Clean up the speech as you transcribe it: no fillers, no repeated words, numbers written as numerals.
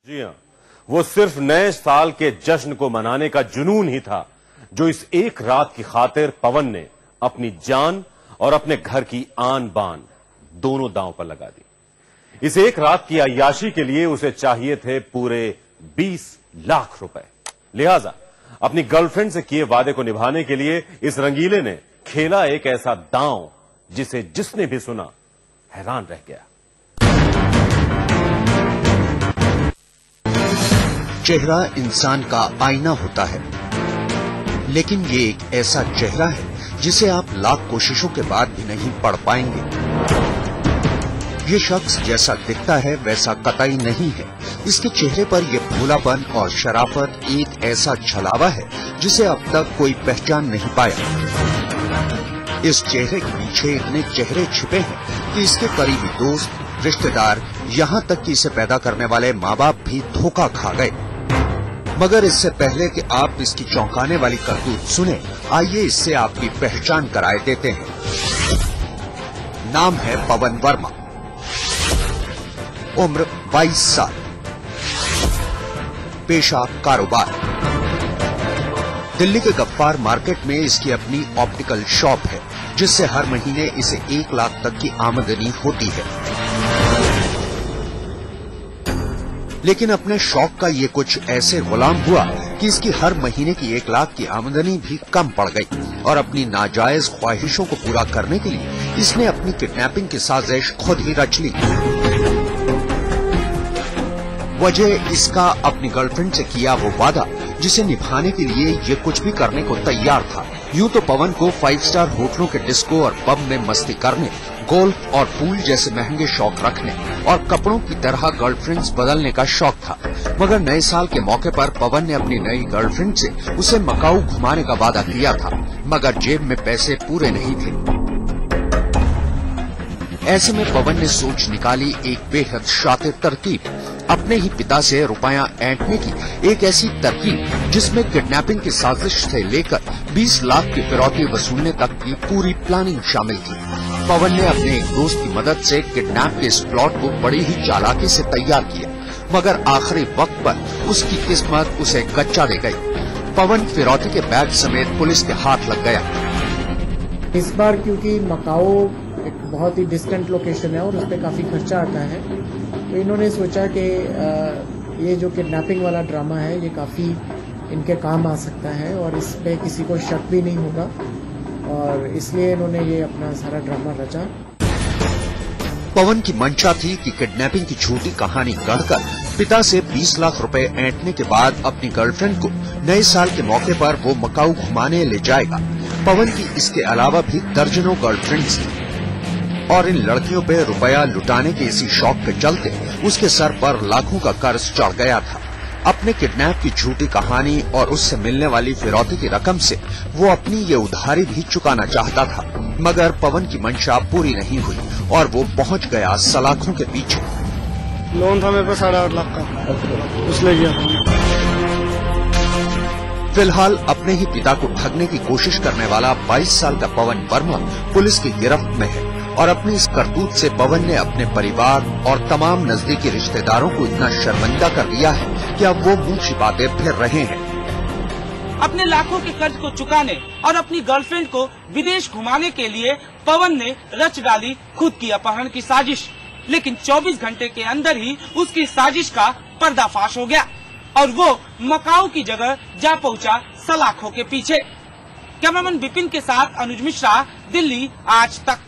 जी हाँ, वो सिर्फ नए साल के जश्न को मनाने का जुनून ही था जो इस एक रात की खातिर पवन ने अपनी जान और अपने घर की आन बान दोनों दांव पर लगा दी। इस एक रात की अय्याशी के लिए उसे चाहिए थे पूरे 20 लाख रुपए। लिहाजा अपनी गर्लफ्रेंड से किए वादे को निभाने के लिए इस रंगीले ने खेला एक ऐसा दांव जिसे जिसने भी सुना हैरान रह गया। चेहरा इंसान का आईना होता है, लेकिन ये एक ऐसा चेहरा है जिसे आप लाख कोशिशों के बाद भी नहीं पढ़ पाएंगे। ये शख्स जैसा दिखता है वैसा कतई नहीं है। इसके चेहरे पर यह भोलापन और शराफत एक ऐसा छलावा है जिसे अब तक कोई पहचान नहीं पाया। इस चेहरे के पीछे इतने चेहरे छिपे हैं कि इसके करीबी दोस्त, रिश्तेदार, यहाँ तक कि इसे पैदा करने वाले माँ बाप भी धोखा खा गए। मगर इससे पहले कि आप इसकी चौंकाने वाली करतूत सुने, आइए इससे आपकी पहचान कराए देते हैं। नाम है पवन वर्मा, उम्र 22 साल, पेशा कारोबार। दिल्ली के गफ्फार मार्केट में इसकी अपनी ऑप्टिकल शॉप है जिससे हर महीने इसे 1 लाख तक की आमदनी होती है। लेकिन अपने शौक का ये कुछ ऐसे गुलाम हुआ कि इसकी हर महीने की 1 लाख की आमदनी भी कम पड़ गई और अपनी नाजायज ख्वाहिशों को पूरा करने के लिए इसने अपनी किडनैपिंग की साजिश खुद ही रच ली। वजह इसका अपनी गर्लफ्रेंड से किया वो वादा जिसे निभाने के लिए ये कुछ भी करने को तैयार था। यूं तो पवन को 5 स्टार होटलों के डिस्को और पब में मस्ती करने, गोल्फ और पूल जैसे महंगे शौक रखने और कपड़ों की तरह गर्लफ्रेंड्स बदलने का शौक था। मगर नए साल के मौके पर पवन ने अपनी नई गर्लफ्रेंड से उसे मकाऊ घुमाने का वादा किया था, मगर जेब में पैसे पूरे नहीं थे। ऐसे में पवन ने सोच निकाली एक बेहद शातिर तरकीब, अपने ही पिता से रुपया ऐंठने की एक ऐसी तरकीब जिसमें किडनैपिंग की साजिश से लेकर 20 लाख की फिरौती वसूलने तक की पूरी प्लानिंग शामिल थी। पवन ने अपने एक दोस्त की मदद से किडनैप के इस प्लॉट को बड़ी ही चालाकी से तैयार किया, मगर आखिरी वक्त पर उसकी किस्मत उसे गच्चा दे गई। पवन फिरौती के बैग समेत पुलिस के हाथ लग गया। इस बार क्योंकि मकाओ एक बहुत ही डिस्टेंट लोकेशन है और उस पर काफी खर्चा आता है, तो इन्होंने सोचा कि ये जो किडनैपिंग वाला ड्रामा है ये काफी इनके काम आ सकता है और इस पे किसी को शक भी नहीं होगा, और इसलिए इन्होंने ये अपना सारा ड्रामा रचा। पवन की मंशा थी कि किडनैपिंग की झूठी कहानी गढ़कर पिता से 20 लाख रुपए ऐंठने के बाद अपनी गर्लफ्रेंड को नए साल के मौके पर वो मकाऊ घुमाने ले जाएगा। पवन की इसके अलावा भी दर्जनों गर्लफ्रेंड्स थी और इन लड़कियों पे रुपया लुटाने के इसी शौक के चलते उसके सर पर लाखों का कर्ज चढ़ गया था। अपने किडनैप की झूठी कहानी और उससे मिलने वाली फिरौती की रकम से वो अपनी ये उधारी भी चुकाना चाहता था, मगर पवन की मंशा पूरी नहीं हुई और वो पहुंच गया सलाखों के पीछे। लोन था मेरे पास 8.5 लाख का, उसने किया। फिलहाल अपने ही पिता को ठगने की कोशिश करने वाला 22 साल का पवन वर्मा पुलिस की गिरफ्त में है और अपनी इस करतूत से पवन ने अपने परिवार और तमाम नजदीकी रिश्तेदारों को इतना शर्मिंदा कर दिया है कि अब वो मुंह छिपाते फिर रहे हैं। अपने लाखों के कर्ज को चुकाने और अपनी गर्लफ्रेंड को विदेश घुमाने के लिए पवन ने रच डाली खुद की अपहरण की साजिश, लेकिन 24 घंटे के अंदर ही उसकी साजिश का पर्दाफाश हो गया और वो मकाऊ की जगह जा पहुंचा सलाखों के पीछे। कैमरामैन विपिन के साथ अनुज मिश्रा, दिल्ली आज तक।